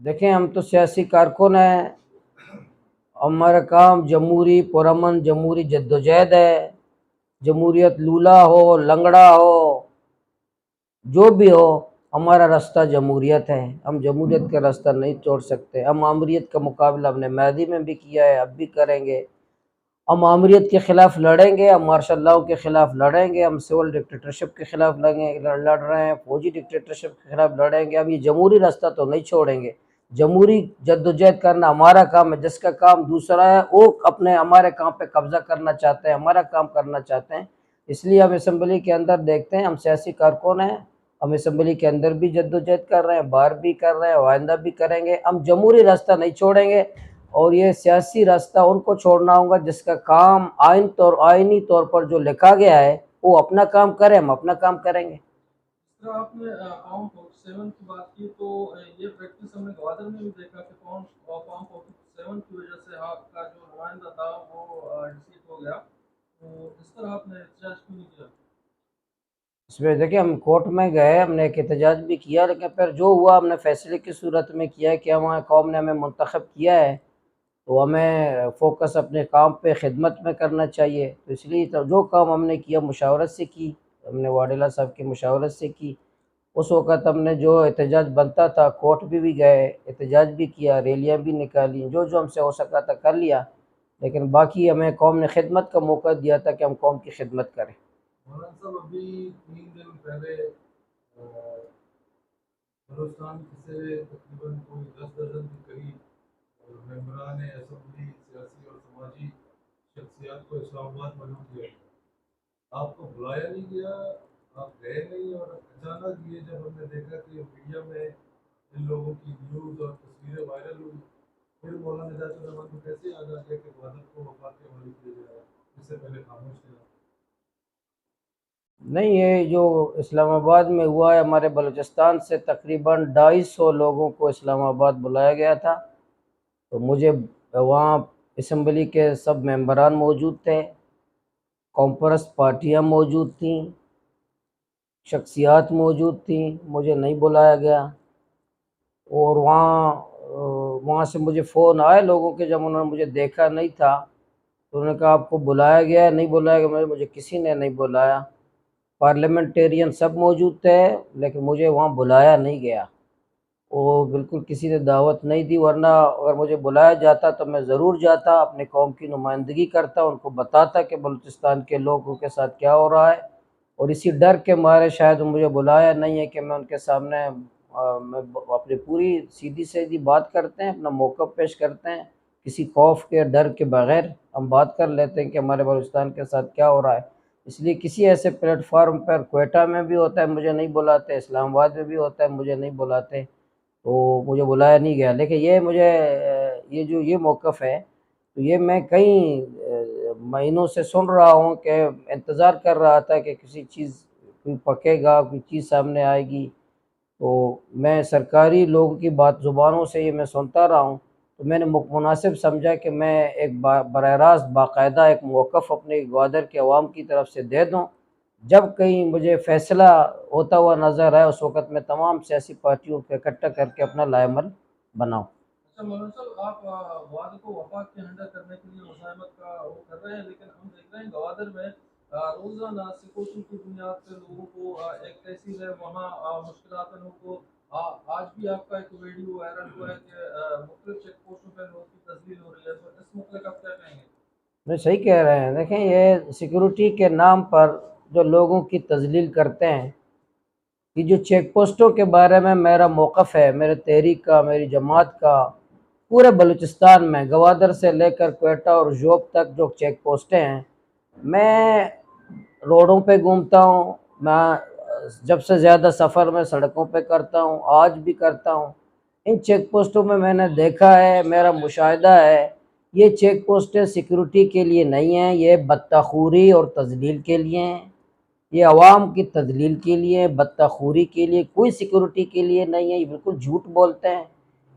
دیکھیں ہم تو سیاسی کارکن ہیں، ہمارا کام جمہوری پرامن جمہوری جدوجہد ہے۔ جمہوریت لولا ہو لنگڑا ہو جو بھی ہو، ہمارا راستہ جمہوریت ہے۔ ہم جمہوریت کا راستہ نہیں چھوڑ سکتے۔ ہم آمریت کا مقابلہ ہم نے ماضی میں بھی کیا ہے، اب بھی کریں گے۔ ہم آمریت کے خلاف لڑیں گے، ہم مارشل لاؤ کے خلاف لڑیں گے، ہم سول ڈکٹیٹرشپ کے خلاف لڑ رہے ہیں، فوجی ڈکٹیٹرشپ کے خلاف لڑیں گے۔ ہم یہ جمہوری راستہ تو نہیں چھوڑیں گے۔ جمہوری جدوجہد کرنا ہمارا کام ہے۔ جس کا کام دوسرا ہے وہ اپنے ہمارے کام پہ قبضہ کرنا چاہتے ہیں، ہمارا کام کرنا چاہتے ہیں۔ اس لیے ہم اسمبلی کے اندر دیکھتے ہیں، ہم سیاسی کارکن ہیں، ہم اسمبلی کے اندر بھی جدوجہد کر رہے ہیں، باہر بھی کر رہے ہیں، آئندہ بھی کریں گے۔ ہم جمہوری راستہ نہیں چھوڑیں گے، اور یہ سیاسی راستہ ان کو چھوڑنا ہوگا جس کا کام آئینی طور پر جو لکھا گیا ہے وہ اپنا کام کرے، ہم اپنا کام کریں گے۔ آپ نے فارم 47 کی بات کی تو یہ پریکٹس ہم نے گوادر میں بھی دیکھا کہ فارم 47 کی وجہ سے آپ کا جو نمائندہ تھا وہ ڈسیٹ ہو گیا، تو اس طرح آپ نے احتجاج کیوں نہیں کیا؟ اس میں دیکھیں ہم کورٹ میں گئے، ہم نے ایک احتجاج بھی کیا، لیکن پھر جو ہوا ہم نے فیصلے کی صورت میں کیا ہے کہ ہمارے قوم نے ہمیں منتخب کیا ہے تو ہمیں فوکس اپنے کام پہ خدمت میں کرنا چاہیے۔ تو اس لیے تو جو کام ہم نے کیا مشاورت سے کی، ہم نے واڈیلا صاحب کی مشاورت سے کی۔ اس وقت ہم نے جو احتجاج بنتا تھا کورٹ بھی گئے، احتجاج بھی کیا، ریلیاں بھی نکالی، جو ہم سے ہو سکا تھا کر لیا، لیکن باقی ہمیں قوم نے خدمت کا موقع دیا تھا کہ ہم قوم کی خدمت کریں۔ مولانا صاحب ابھی 3 دن پہلے بلوچستان سے تقریباً کوئی 10 درجن کے قریب ممبران اسمبلی سیاسی اور سماجی شخصیات کو اسلام آباد معلوم کیا گیا، آپ کو بلایا نہیں گیا، آپ گئے نہیں، اور اچانک یہ جب ہم نے دیکھا کہ میڈیا میں ان لوگوں کی نیوز اور تصویریں وائرل ہوئی، پھر مولانا نجات الرحمان کو کیسے یاد آ گیا کہ گوادر کو وفات کے حوالے کیا جائے؟ اس سے پہلے خاموش تھے؟ نہیں، یہ جو اسلام آباد میں ہوا ہے، ہمارے بلوچستان سے تقریباً 250 لوگوں کو اسلام آباد بلایا گیا تھا، تو مجھے وہاں اسمبلی کے سب ممبران موجود تھے، قوم پرست پارٹیاں موجود تھیں، شخصیات موجود تھیں، مجھے نہیں بلایا گیا۔ اور وہاں سے مجھے فون آئے لوگوں کے، جب انہوں نے مجھے دیکھا نہیں تھا تو انہوں نے کہا آپ کو بلایا گیا نہیں بلایا گیا؟ مجھے کسی نے نہیں بلایا۔ پارلیمنٹیرین سب موجود تھے لیکن مجھے وہاں بلایا نہیں گیا، وہ بالکل کسی نے دعوت نہیں دی، ورنہ اگر مجھے بلایا جاتا تو میں ضرور جاتا، اپنے قوم کی نمائندگی کرتا، ان کو بتاتا کہ بلوچستان کے لوگوں کے ساتھ کیا ہو رہا ہے۔ اور اسی ڈر کے مارے شاید مجھے بلایا نہیں ہے کہ میں ان کے سامنے میں اپنی پوری سیدھی سیدھی بات کرتے ہیں، اپنا موقف پیش کرتے ہیں، کسی خوف کے ڈر کے بغیر ہم بات کر لیتے ہیں کہ ہمارے بلوچستان کے ساتھ کیا ہو رہا ہے۔ اس لیے کسی ایسے پلیٹ فارم پر کوئٹہ میں بھی ہوتا ہے مجھے نہیں بلاتے، اسلام آباد میں بھی ہوتا ہے مجھے نہیں بلاتے، تو مجھے بلایا نہیں گیا۔ لیکن یہ مجھے یہ موقف ہے تو یہ میں کئی مہینوں سے سن رہا ہوں کہ انتظار کر رہا تھا کہ کسی چیز کوئی پکے گا، کوئی چیز سامنے آئے گی، تو میں سرکاری لوگوں کی بات زبانوں سے یہ میں سنتا رہا ہوں، تو میں نے مناسب سمجھا کہ میں ایک براہ راست باقاعدہ ایک موقف اپنے گوادر کے عوام کی طرف سے دے دوں۔ جب کہیں مجھے فیصلہ ہوتا ہوا نظر آئے اس وقت میں تمام سیاسی پارٹیوں کو اکٹھا کر کے اپنا لائے عمل بناؤں۔ اچھا مولانا صاحب، آپ گوادر کو وفاق کے ہنڈا کرنے کے لیے مزاحمت کا وہ کر رہے ہیں، لیکن ہم دیکھ رہے ہیں گوادر میں روزانہ سکوشن کی بنیاد پہ لوگوں کو ایک تحصیل ہے وہاں مشکلات ہیں لوگوں کو۔ آج بھی آپ کا ایک ویڈیو وائرل ہوا ہے کہ مختلف چیک پوسٹوں پہ لوگوں کی تذلیل ہو رہی ہے، تو اس متعلق آپ کیا کہیں گے؟ نہیں، صحیح کہہ رہے ہیں۔ دیکھیں یہ سیکورٹی کے نام پر جو لوگوں کی تذلیل کرتے ہیں، یہ جو چیک پوسٹوں کے بارے میں میرا موقف ہے، میرے تحریک کا، میری جماعت کا، پورے بلوچستان میں گوادر سے لے کر کوئٹہ اور جوب تک جو چیک پوسٹیں ہیں، میں روڈوں پہ گھومتا ہوں، میں جب سے زیادہ سفر میں سڑکوں پہ کرتا ہوں، آج بھی کرتا ہوں۔ ان چیک پوسٹوں میں نے دیکھا ہے، میرا مشاہدہ ہے، یہ چیک پوسٹیں سیکورٹی کے لیے نہیں ہیں، یہ بدتخوری اور تذلیل کے لیے ہیں، یہ عوام کی تذلیل کے لیے، بدتخوری کے لیے، کوئی سیکورٹی کے لیے نہیں ہے۔ یہ بالکل جھوٹ بولتے ہیں۔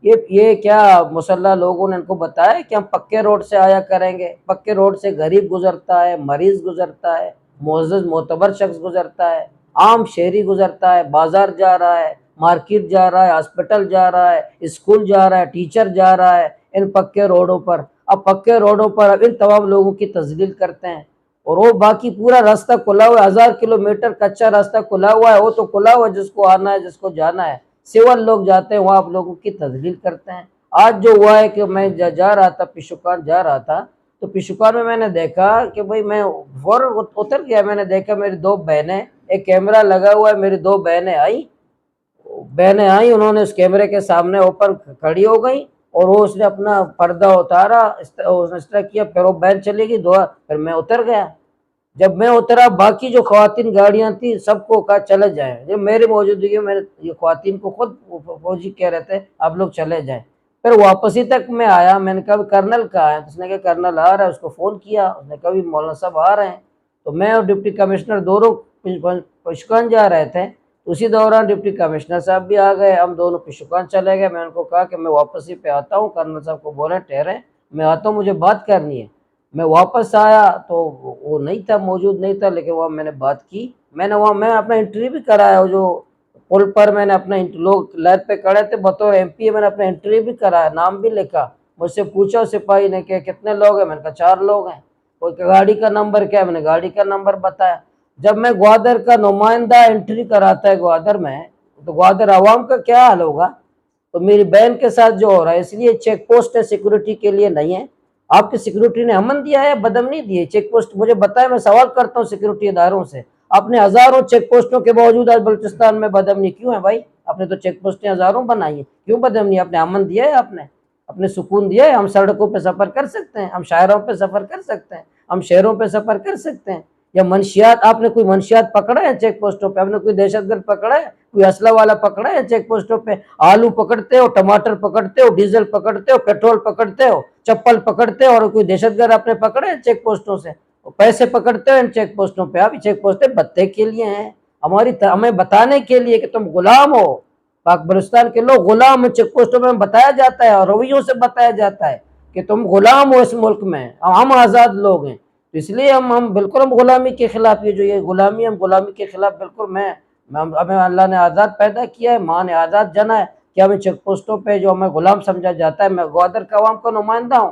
یہ کیا مسلح لوگوں نے ان کو بتایا کہ ہم پکے روڈ سے آیا کریں گے؟ پکے روڈ سے غریب گزرتا ہے، مریض گزرتا ہے، معزز معتبر شخص گزرتا ہے، عام شہری گزرتا ہے، بازار جا رہا ہے، مارکیٹ جا رہا ہے، ہاسپٹل جا رہا ہے، اسکول جا رہا ہے، ٹیچر جا رہا ہے ان پکے روڈوں پر۔ اب پکے روڈوں پر اب ان تمام لوگوں کی تذلیل کرتے ہیں، اور وہ باقی پورا راستہ کھلا ہوا ہے، 1000 کلومیٹر کچا راستہ کھلا ہوا ہے، وہ تو کھلا ہوا ہے، جس کو آنا ہے جس کو جانا ہے، سول لوگ جاتے ہیں وہاں آپ لوگوں کی تذلیل کرتے ہیں۔ آج جو ہوا ہے کہ میں جا رہا تھا پشوکان جا رہا تھا، تو پشوکان میں نے دیکھا کہ بھئی میں فوراً اتر گیا، میں نے دیکھا میری 2 بہنیں، ایک کیمرہ لگا ہوا ہے، میری 2 بہنیں آئیں، انہوں نے اس کیمرے کے سامنے اوپر کھڑی ہو گئیں، اور وہ اس نے اپنا پردہ اتارا، اس طرح کیا، پھر وہ بہن چلی گئی دعا، پھر میں اتر گیا۔ جب میں اترا باقی جو خواتین گاڑیاں تھیں سب کو کہا چلے جائیں، جب میری موجودگی میں یہ خواتین کو خود فوجی کہہ رہے تھے آپ لوگ چلے جائیں۔ پھر واپسی تک میں آیا، میں نے کہا کرنل کہاں ہے؟ اس نے کہا کرنل آ رہا ہے، اس کو فون کیا، اس نے کہا بھی مولانا صاحب آ رہے ہیں۔ تو میں اور ڈپٹی کمشنر دونوں پشوکان جا رہے تھے، اسی دوران ڈپٹی کمشنر صاحب بھی آ گئے، ہم دونوں پشوکان چلے گئے۔ میں ان کو کہا کہ میں واپسی پہ آتا ہوں، کرنل صاحب کو بولیں ٹھہریں، میں آتا ہوں، مجھے بات کرنی ہے۔ میں واپس آیا تو وہ نہیں تھا، موجود نہیں تھا، لیکن وہاں میں نے بات کی، میں نے وہاں میں اپنا انٹرویو بھی کرایا، جو پل پر میں نے اپنا لوگ لائن پہ کھڑے تھے بطور ایم پی اے، میں نے اپنا انٹرویو بھی کرایا، نام بھی لکھا۔ مجھ سے پوچھا سپاہی نے کہ کتنے لوگ ہیں؟ میں نے کہا 4 لوگ ہیں۔ کوئی گاڑی کا نمبر کیا ہے؟ میں نے گاڑی کا نمبر بتایا۔ جب میں گوادر کا نمائندہ انٹری کراتا ہے گوادر میں، تو گوادر عوام کا کیا حال ہوگا؟ تو میری بہن کے ساتھ جو ہو رہا ہے، اس لیے چیک پوسٹ ہے سیکورٹی کے لیے نہیں ہے۔ آپ کی سیکورٹی نے امن دیا ہے، بدم نہیں دیے؟ چیک پوسٹ مجھے بتائے، میں سوال کرتا ہوں سیکورٹی اداروں سے، آپ نے ہزاروں چیک پوسٹوں کے باوجود آج بلوچستان میں بدامنی کیوں ہے بھائی؟ آپ نے تو چیک پوسٹیں ہزاروں بنائی ہیں، کیوں بدامنی؟ آپ نے امن دیا ہے، آپ نے اپنے سکون دیا ہے، ہم سڑکوں پہ سفر کر سکتے ہیں، ہم شاہراہوں پہ سفر کر سکتے ہیں، ہم شہروں پہ سفر کر سکتے ہیں۔ یا منشیات، آپ نے کوئی منشیات پکڑا ہے چیک پوسٹوں پہ؟ آپ نے کوئی دہشت گرد پکڑا ہے، کوئی اسلحہ والا پکڑا ہے چیک پوسٹوں پہ؟ آلو پکڑتے ہو، ٹماٹر پکڑتے ہو، ڈیزل پکڑتے ہو، پیٹرول پکڑتے ہو، چپل پکڑتے ہو، اور کوئی دہشت گرد آپ نے پکڑے ہیں چیک پوسٹوں سے؟ پیسے پکڑتے ہو ان چیک پوسٹوں پہ۔ آپ چیک پوسٹیں بتے کے لیے ہیں، ہمیں بتانے کے لیے کہ تم غلام ہو، پاک بلوچستان کے لوگ غلام ہیں۔ چیک پوسٹوں میں بتایا جاتا ہے اور رویوں سے بتایا جاتا ہے کہ تم غلام ہو اس ملک میں، ہم آزاد لوگ ہیں۔ اس لیے ہم بالکل ہم غلامی کے خلاف، یہ غلامی، ہم غلامی کے خلاف بالکل۔ ہمیں اللہ نے آزاد پیدا کیا ہے، ماں نے آزاد جنا ہے، کہ ہمیں چیک پوسٹوں پہ جو ہمیں غلام سمجھا جاتا ہے۔ میں گوادر کا عوام کا نمائندہ ہوں،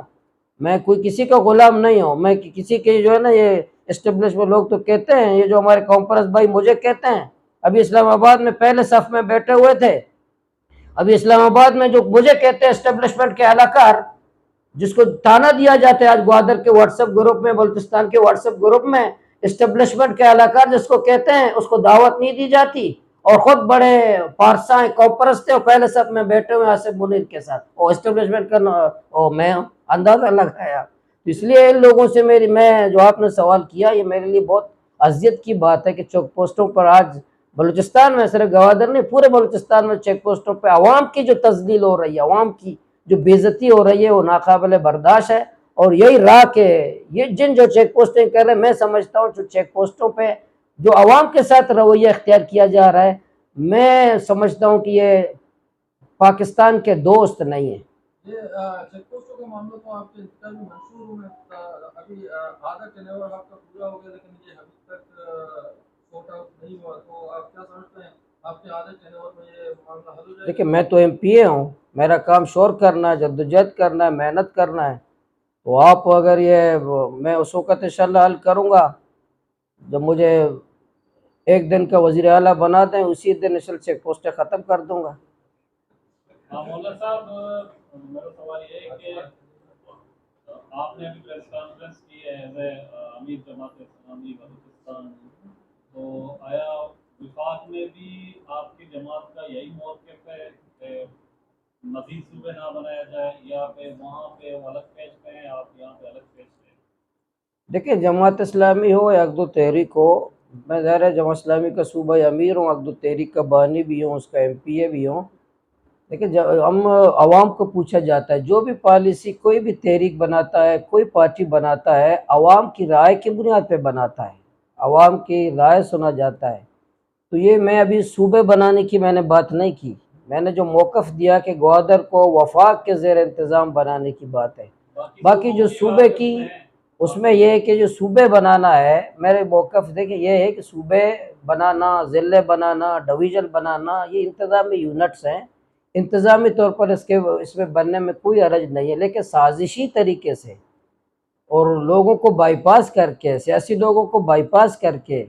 میں کوئی کسی کا غلام نہیں ہوں، میں کسی کے جو ہے نا یہ اسٹیبلشمنٹ لوگ تو کہتے ہیں، یہ جو ہمارے کانفرنس بھائی مجھے کہتے ہیں، ابھی اسلام آباد میں پہلے صف میں بیٹھے ہوئے تھے، ابھی اسلام آباد میں جو مجھے کہتے ہیں اسٹیبلشمنٹ کے اہلکار، جس کو تانا دیا جاتا ہے آج گوادر کے واٹس ایپ گروپ میں، بلوچستان کے واٹس ایپ گروپ میں، اسٹیبلشمنٹ کے اہلکار جس کو کہتے ہیں، اس کو دعوت نہیں دی جاتی، اور خود بڑے پارساں کانفرنس تھے، اور پہلے صف میں بیٹھے ہوئے آصف منیر کے ساتھ، اور اسٹیبلشمنٹ کا میں اندازہ لگایا۔ اس لیے ان لوگوں سے میں جو آپ نے سوال کیا، یہ میرے لیے بہت اذیت کی بات ہے کہ چیک پوسٹوں پر آج بلوچستان میں، صرف گوادر نہیں پورے بلوچستان میں چیک پوسٹوں پہ عوام کی جو تذلیل ہو رہی ہے، عوام کی جو بے عزتی ہو رہی ہے، وہ ناقابل برداشت ہے۔ اور یہی راہ کہ یہ جو چیک پوسٹیں کر رہے ہیں، میں سمجھتا ہوں جو چیک پوسٹوں پہ جو عوام کے ساتھ رویہ اختیار کیا جا رہا ہے، میں سمجھتا ہوں کہ یہ پاکستان کے دوست نہیں ہیں۔ یہ چیک پوسٹوں کا معاملہ تو آپ کے انتظار میں منشور ہوں، ابھی آدھا ٹینور آپ کا پورا ہو گیا، لیکن یہ ابھی تک سورٹ آؤٹ نہیں ہوا، تو آپ کیا سمجھتے ہیں آپ کے آدھے ٹینور میں یہ معاملہ حل ہو جائے گا؟ دیکھیں میں تو ایم پی اے ہوں، میرا کام شور کرنا ہے، جدوجہد کرنا ہے، محنت کرنا ہے، تو آپ اگر میں اس وقت انشاءاللہ حل کروں گا جب مجھے ایک دن کا وزیر اعلیٰ بنا دیں، اسی دن نشل چیک پوسٹیں ختم کر دوں گا۔ مولانا صاحب، میرا سوال یہ ہے کہ آپ نے ابھی پریس کانفرنس کی ہے ایز اے امیر جماعت اسلامی بلوچستان، تو آیا وفاق میں بھی آپ کی جماعت کا یہی موقف ہے کہ مزید صوبے نہ بنایا جائے، یا پھر وہاں پہ وہ الگ پیش کریں، آپ یہاں پہ الگ پیش کریں؟ دیکھیں جماعت اسلامی ہو یا عقد و تحریک ہو، میں ظاہر ہے جماعت اسلامی کا صوبہ امیر ہوں، عقد و تحریک کا بانی بھی ہوں، اس کا ایم پی اے بھی ہوں۔ لیکن ہم عوام کو پوچھا جاتا ہے، جو بھی پالیسی کوئی بھی تحریک بناتا ہے، کوئی پارٹی بناتا ہے، عوام کی رائے کی بنیاد پہ بناتا ہے، عوام کی رائے سنا جاتا ہے۔ تو یہ میں ابھی صوبے بنانے کی میں نے بات نہیں کی، میں نے جو موقف دیا کہ گوادر کو وفاق کے زیر انتظام بنانے کی بات ہے۔ باقی جو صوبے کی اس میں یہ ہے کہ جو صوبے بنانا ہے، میرے موقف دیکھیں یہ ہے کہ صوبے بنانا، ضلع بنانا، ڈویژن بنانا، یہ انتظامی یونٹس ہیں، انتظامی طور پر اس میں بننے میں کوئی حرج نہیں ہے، لیکن سازشی طریقے سے اور لوگوں کو بائی پاس کر کے، سیاسی لوگوں کو بائی پاس کر کے،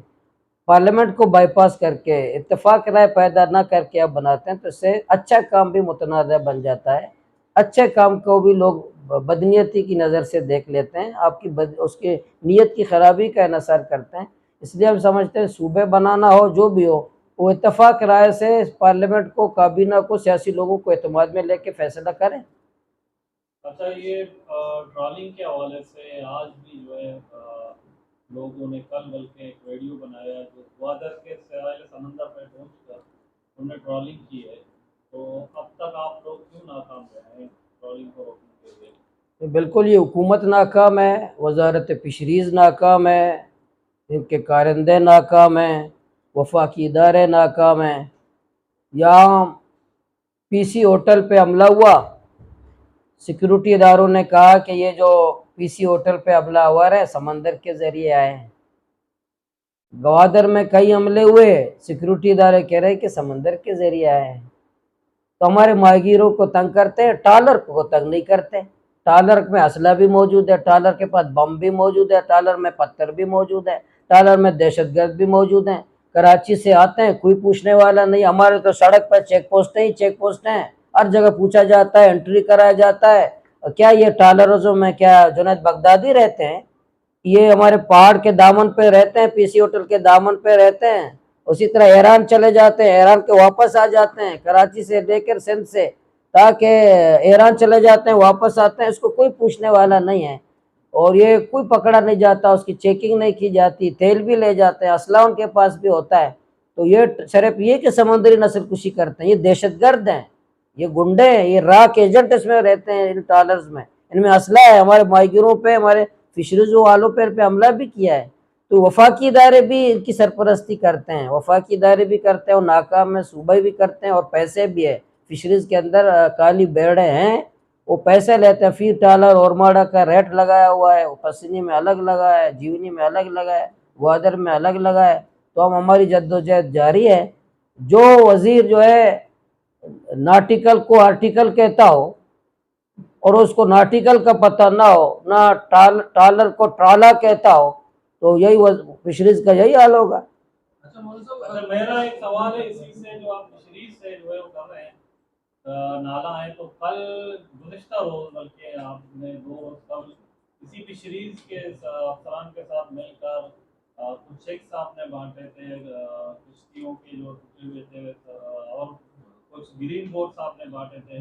پارلیمنٹ کو بائی پاس کر کے، اتفاق رائے پیدا نہ کر کے آپ بناتے ہیں تو اس سے اچھا کام بھی متنازع بن جاتا ہے، اچھے کام کو بھی لوگ بدنیتی کی نظر سے دیکھ لیتے ہیں، آپ کی اس کی نیت کی خرابی کا انحصار کرتے ہیں۔ اس لیے ہم سمجھتے ہیں صوبے بنانا ہو جو بھی ہو، وہ اتفاق رائے سے پارلیمنٹ کو، کابینہ کو، سیاسی لوگوں کو اعتماد میں لے کے فیصلہ کریں۔ اچھا، یہ ٹرالنگ کے حوالے سے آج بھی جو ہے لوگوں نے کل بلکہ ایک ویڈیو بنایا جو گوادر کے ساحل سمندر پہ پہنچ کر انہوں نے ٹرالنگ کی ہے، تو اب تک آپ لوگ کیوں ناکام رہے ہیں ٹرالنگ کو روکنے کے لیے؟ بالکل یہ حکومت ناکام ہے، وزارت فشریز ناکام ہے، ان کے کارندے ناکام ہیں، وفاقی ادارے ناکام ہیں۔ یہاں پی سی ہوٹل پہ حملہ ہوا، سیکیورٹی اداروں نے کہا کہ یہ جو پی سی ہوٹل پہ حملہ ہوا ہے سمندر کے ذریعے آئے ہیں۔ گوادر میں کئی حملے ہوئے، سیکیورٹی ادارے کہہ رہے کہ سمندر کے ذریعے آئے ہیں۔ تو ہمارے ماہیگیروں کو تنگ کرتے ہیں، ٹالر کو تنگ نہیں کرتے۔ ٹالر میں اسلحہ بھی موجود ہے، ٹالر کے پاس بم بھی موجود ہے، ٹالر میں پتھر بھی موجود ہے، ٹالر میں دہشت گرد بھی موجود ہیں۔ کراچی سے آتے ہیں، کوئی پوچھنے والا نہیں، ہمارے تو سڑک پر چیک پوسٹیں ہی چیک پوسٹیں ہیں، ہر جگہ پوچھا جاتا ہے، انٹری کرایا جاتا ہے۔ کیا یہ ٹالرزوں میں کیا جنید بغدادی رہتے ہیں؟ یہ ہمارے پہاڑ کے دامن پہ رہتے ہیں، پی سی ہوٹل کے دامن پہ رہتے ہیں، اسی طرح ایران چلے جاتے ہیں، ایران کے واپس آ جاتے ہیں، کراچی سے لے کر سندھ سے تاکہ ایران چلے جاتے ہیں، واپس آتے ہیں، اس کو کوئی پوچھنے والا نہیں ہے، اور یہ کوئی پکڑا نہیں جاتا، اس کی چیکنگ نہیں کی جاتی، تیل بھی لے جاتے ہیں، اسلحہ ان کے پاس بھی ہوتا ہے۔ تو یہ صرف یہ کہ سمندری نسل کشی کرتے ہیں، یہ دہشت گرد ہیں، یہ گنڈے ہیں، یہ راک ایجنٹ اس میں رہتے ہیں، ان ٹالرز میں، ان میں اسلحہ ہے، ہمارے ماہیگیروں پہ، ہمارے فشریز والوں پہ حملہ بھی کیا ہے۔ تو وفاقی ادارے بھی ان کی سرپرستی کرتے ہیں، وفاقی ادارے بھی کرتے ہیں اور ناکام ہے، صوبے بھی کرتے ہیں اور پیسے بھی ہے۔ فشریز کے اندر کالی بیڑے ہیں، وہ پیسے لیتے ہیں، فی ٹالر اور ماڑا کا ریٹ لگایا ہوا ہے، پسینی میں الگ لگا ہے، جیونی میں الگ لگا ہے، گوادر میں الگ لگا ہے۔ تو ہماری جدوجہد جاری ہے۔ جو وزیر جو ہے نارٹیکل کو آرٹیکل کہتا ہو اور اس کو نارٹیکل کا پتہ نہ ہو، نہ ٹالر کو ٹرالا کہتا ہو، تو یہی فشریز کا یہی حال ہوگا۔ اچھا مولوی صاحب، اچھا، میرا ایک سوال ہے اسی سے جو آپ فشریز سے جو ہے وہ کر رہے ہیں، نالا ہے، تو کل گزشتہ روز بلکہ آپ نے 2 روز قبل اسی فشریز کے افسران کے ساتھ مل کر کچھ چیکس آپ نے بانٹے تھے کشتیوں کے جو ٹوٹے ہوئے تھے، اور کچھ گرین بورڈس آپ نے بانٹے تھے،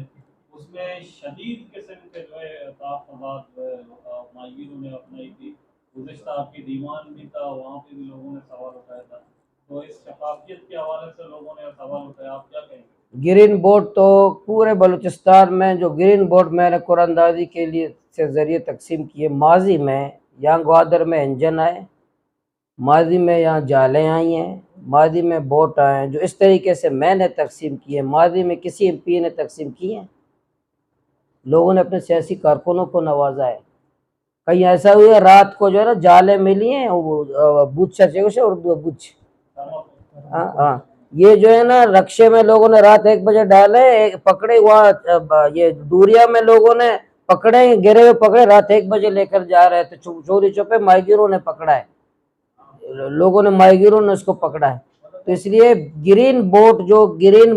اس میں شدید قسم کے جو ہے تعاقبات ماہیگیروں نے اپنائی تھی۔ گزشتہ آپ کی دیوان بھی تھا، وہاں پہ بھی لوگوں نے سوال اٹھایا تھا، تو اس شفافیت کے حوالے سے لوگوں نے سوال اٹھایا، آپ کیا کہیں گے؟ گرین بورڈ تو پورے بلوچستان میں جو گرین بورڈ میں نے قرآن اندازی کے لیے سے ذریعے تقسیم کیے، ماضی میں یہاں گوادر میں انجن آئے، ماضی میں یہاں جالیں آئی ہیں، ماضی میں بوٹ آئے ہیں، جو اس طریقے سے میں نے تقسیم کیے، ماضی میں کسی ایم پی نے تقسیم کی ہیں، لوگوں نے اپنے سیاسی کارکنوں کو نوازا ہے۔ کہیں ایسا ہوا رات کو جو ہے نا جالیں ملی ہیں، بچ سے اردو بچ، ہاں ہاں، یہ جو ہے نا رکشے میں لوگوں نے رات 1 بجے ڈالے، پکڑے، وہاں یہ دوریا میں لوگوں نے پکڑے، گرے ہوئے پکڑے، رات 1 بجے لے کر جا رہے تھے، چوری چھپے ماہیگیروں نے پکڑا ہے، لوگوں نے، ماہیگیروں نے اس کو پکڑا ہے۔ تو اس لیے گرین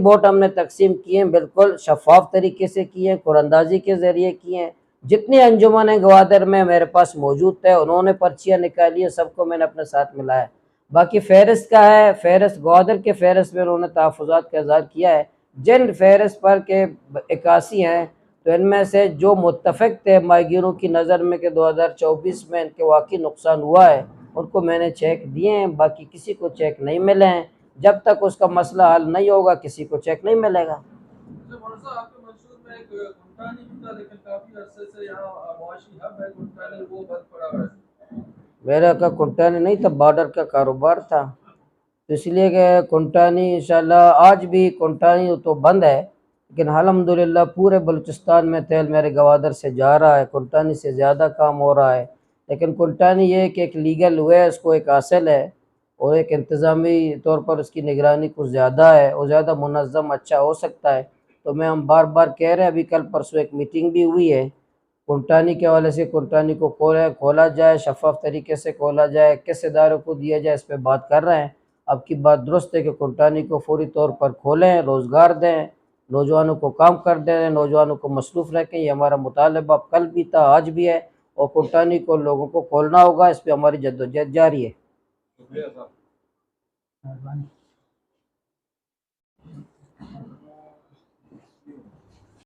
بوٹ ہم نے تقسیم کیے ہیں، بالکل شفاف طریقے سے کیے ہیں، قرآن اندازی کے ذریعے کیے ہیں۔ جتنی انجمنیں گوادر میں میرے پاس موجود تھے، انہوں نے پرچیاں نکالی ہیں، سب کو میں نے اپنے ساتھ ملایا۔ باقی فہرست کا ہے، فہرست گوادر کے فہرست میں انہوں نے تحفظات کا اظہار کیا ہے، جن فہرست پر کے 81 ہیں، تو ان میں سے جو متفق تھے ماہیگیروں کی نظر میں کہ 2024 میں ان کے واقعی نقصان ہوا ہے، ان کو میں نے چیک دیے ہیں، باقی کسی کو چیک نہیں ملے ہیں۔ جب تک اس کا مسئلہ حل نہیں ہوگا کسی کو چیک نہیں ملے گا۔ اچھا مولوی صاحب، آپ کے منشور میں ایک گنٹانی بھی تھا، لیکن کافی عرصے سے یہاں معاشی ہب ہے گنٹانی، وہ بند پڑا ہوا ہے۔ میرا کا کنٹانی نہیں تھا، بارڈر کا کاروبار تھا، تو اس لیے کہ کنٹانی انشاءاللہ آج بھی کنٹانی تو بند ہے، لیکن الحمدللہ پورے بلوچستان میں تیل میرے گوادر سے جا رہا ہے، کنٹانی سے زیادہ کام ہو رہا ہے۔ لیکن کنٹانی یہ ہے کہ ایک لیگل ہوئے اس کو ایک حاصل ہے اور ایک انتظامی طور پر اس کی نگرانی کچھ زیادہ ہے اور زیادہ منظم اچھا ہو سکتا ہے. تو میں ہم بار بار کہہ رہے ہیں، ابھی کل پرسوں ایک میٹنگ بھی ہوئی ہے کنٹانی کے حوالے سے، کنٹانی کو کھولا جائے، شفاف طریقے سے کھولا جائے، کس اداروں کو دیا جائے، اس پہ بات کر رہے ہیں. آپ کی بات درست ہے کہ کنٹانی کو فوری طور پر کھولیں، روزگار دیں، نوجوانوں کو کام کر دیں، نوجوانوں کو مصروف رکھیں. یہ ہمارا مطالبہ کل بھی تھا، آج بھی ہے، اور کنٹانی کو لوگوں کو کھولنا ہوگا. اس پہ ہماری جدوجہد جاری ہے. شکریہ صاحب.